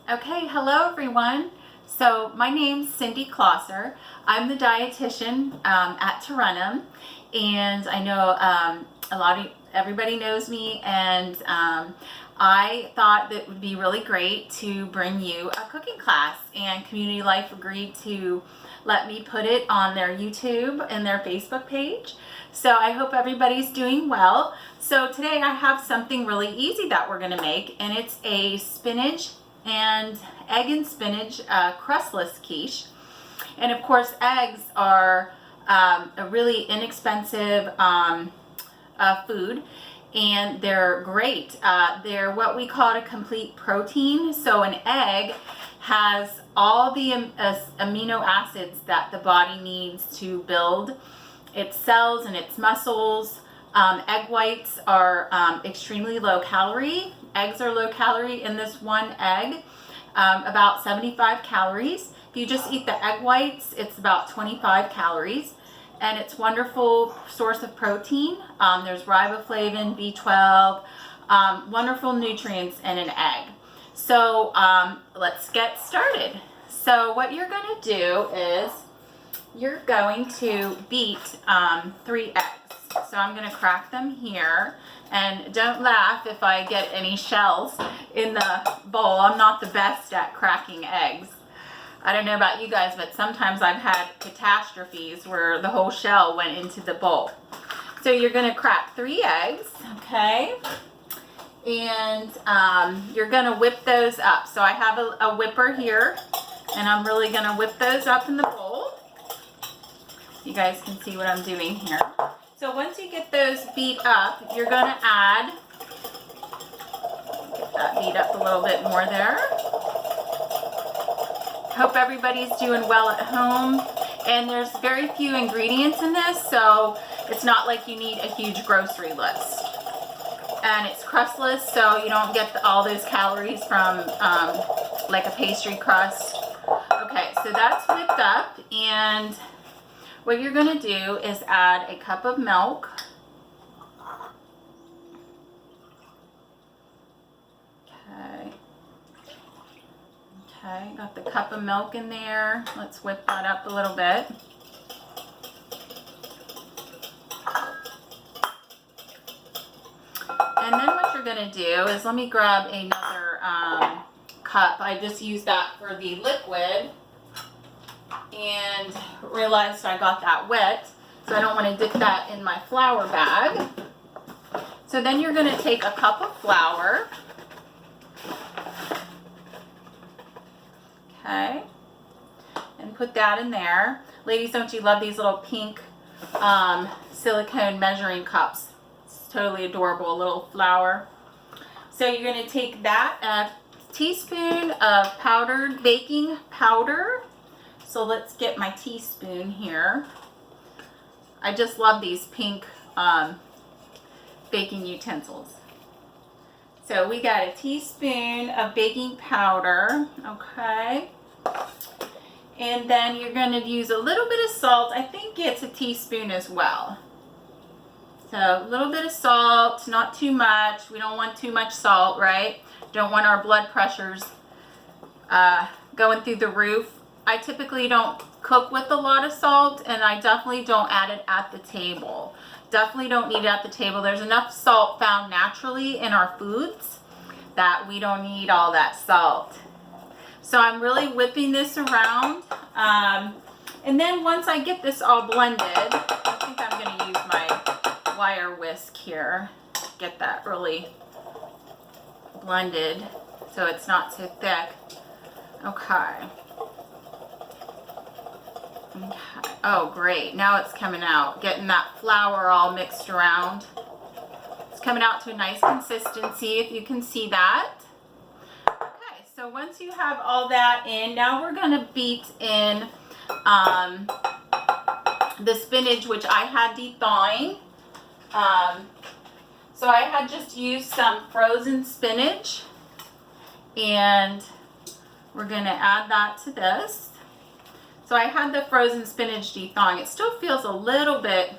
Okay, hello everyone. So my name's Cindy Closser. I'm the dietitian at Tarentum, and I know everybody knows me, and I thought that it would be really great to bring you a cooking class, and Community Life agreed to let me put it on their YouTube and their Facebook page. So I hope everybody's doing well. So today I have something really easy that we're going to make, and it's a spinach and egg and spinach crustless quiche. And of course, eggs are a really inexpensive food, and they're great. They're what we call a complete protein. So an egg has all the amino acids that the body needs to build its cells and its muscles. Egg whites are extremely low calorie. Eggs are low calorie in this one egg, about 75 calories. If you just eat the egg whites, it's about 25 calories. And it's a wonderful source of protein. There's riboflavin, B12, wonderful nutrients in an egg. So let's get started. So what you're going to do is you're going to beat 3 eggs. So I'm going to crack them here, and don't laugh if I get any shells in the bowl. I'm not the best at cracking eggs. I don't know about you guys, but sometimes I've had catastrophes where the whole shell went into the bowl. So you're going to crack 3 eggs, okay? And you're going to whip those up. So I have a whipper here, and I'm really going to whip those up in the bowl. You guys can see what I'm doing here. So once you get those beat up, you're going to add, get that beat up a little bit more there. Hope everybody's doing well at home. And there's very few ingredients in this, so it's not like you need a huge grocery list. And it's crustless, so you don't get all those calories from like a pastry crust. Okay, so that's whipped up, and what you're going to do is add a cup of milk. Okay, got the cup of milk in there. Let's whip that up a little bit. And then what you're going to do is, let me grab another cup. I just used that for the liquid and realized I got that wet, so I don't want to dip that in my flour bag. So then you're going to take a cup of flour, okay, and put that in there. Ladies, don't you love these little pink silicone measuring cups? It's totally adorable, a little flour. So you're going to take that, a teaspoon of powdered baking powder. So let's get my teaspoon here. I just love these pink baking utensils. So we got a teaspoon of baking powder, okay? And then you're going to use a little bit of salt. I think it's a teaspoon as well. So a little bit of salt, not too much. We don't want too much salt, right? Don't want our blood pressures going through the roof. I typically don't cook with a lot of salt, and I definitely don't add it at the table. Definitely don't need it at the table. There's enough salt found naturally in our foods that we don't need all that salt. So I'm really whipping this around. And then once I get this all blended, I think I'm going to use my wire whisk here. Get that really blended so it's not so thick. Okay. Okay. Oh, great. Now it's coming out. Getting that flour all mixed around. It's coming out to a nice consistency, if you can see that. Okay, so once you have all that in, now we're going to beat in the spinach, which I had thawing. So I had just used some frozen spinach, and we're going to add that to this. So I had the frozen spinach thawing. It still feels a little bit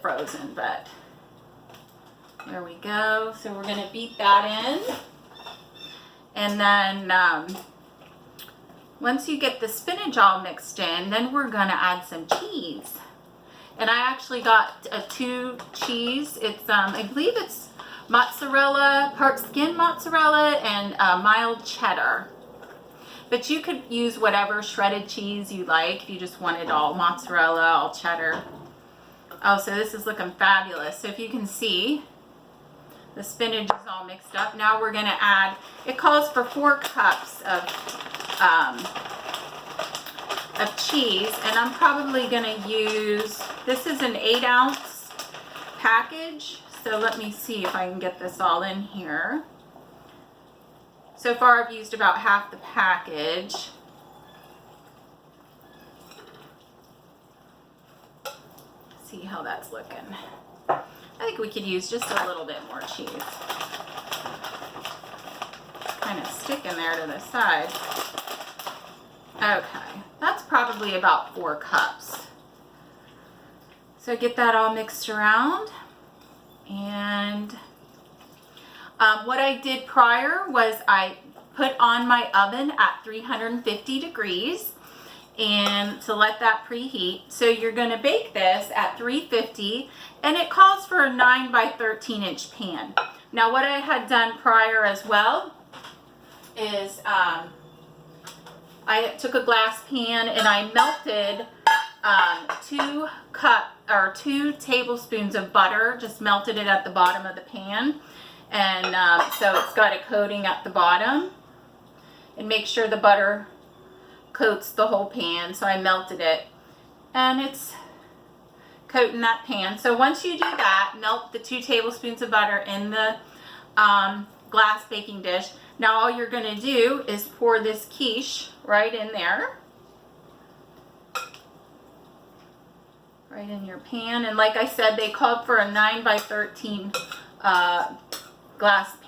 frozen, but there we go. So we're going to beat that in. And then once you get the spinach all mixed in, then we're gonna add some cheese. And I actually got a 2 cheese. It's I believe it's mozzarella, part skin mozzarella, and mild cheddar. But you could use whatever shredded cheese you like if you just want it all mozzarella, all cheddar. Oh, so this is looking fabulous. So if you can see, the spinach is all mixed up. Now we're gonna add, it calls for 4 cups of cheese, and I'm probably gonna use, this is an 8-ounce package. So let me see if I can get this all in here. So far I've used about half the package. See how that's looking. I think we could use just a little bit more cheese. Kind of stick in there to the side. Okay, that's probably about 4 cups. So get that all mixed around. And what I did prior was I put on my oven at 350 degrees and to let that preheat. So you're going to bake this at 350, and it calls for a 9 by 13 inch pan. Now what I had done prior as well is I took a glass pan and I melted 2 tablespoons of butter, just melted it at the bottom of the pan. And so it's got a coating at the bottom, and make sure the butter coats the whole pan. So I melted it and it's coating that pan. So once you do that, melt the 2 tablespoons of butter in the glass baking dish. Now all you're going to do is pour this quiche right in there, right in your pan. And like I said, they called for a 9 by 13 glass pan.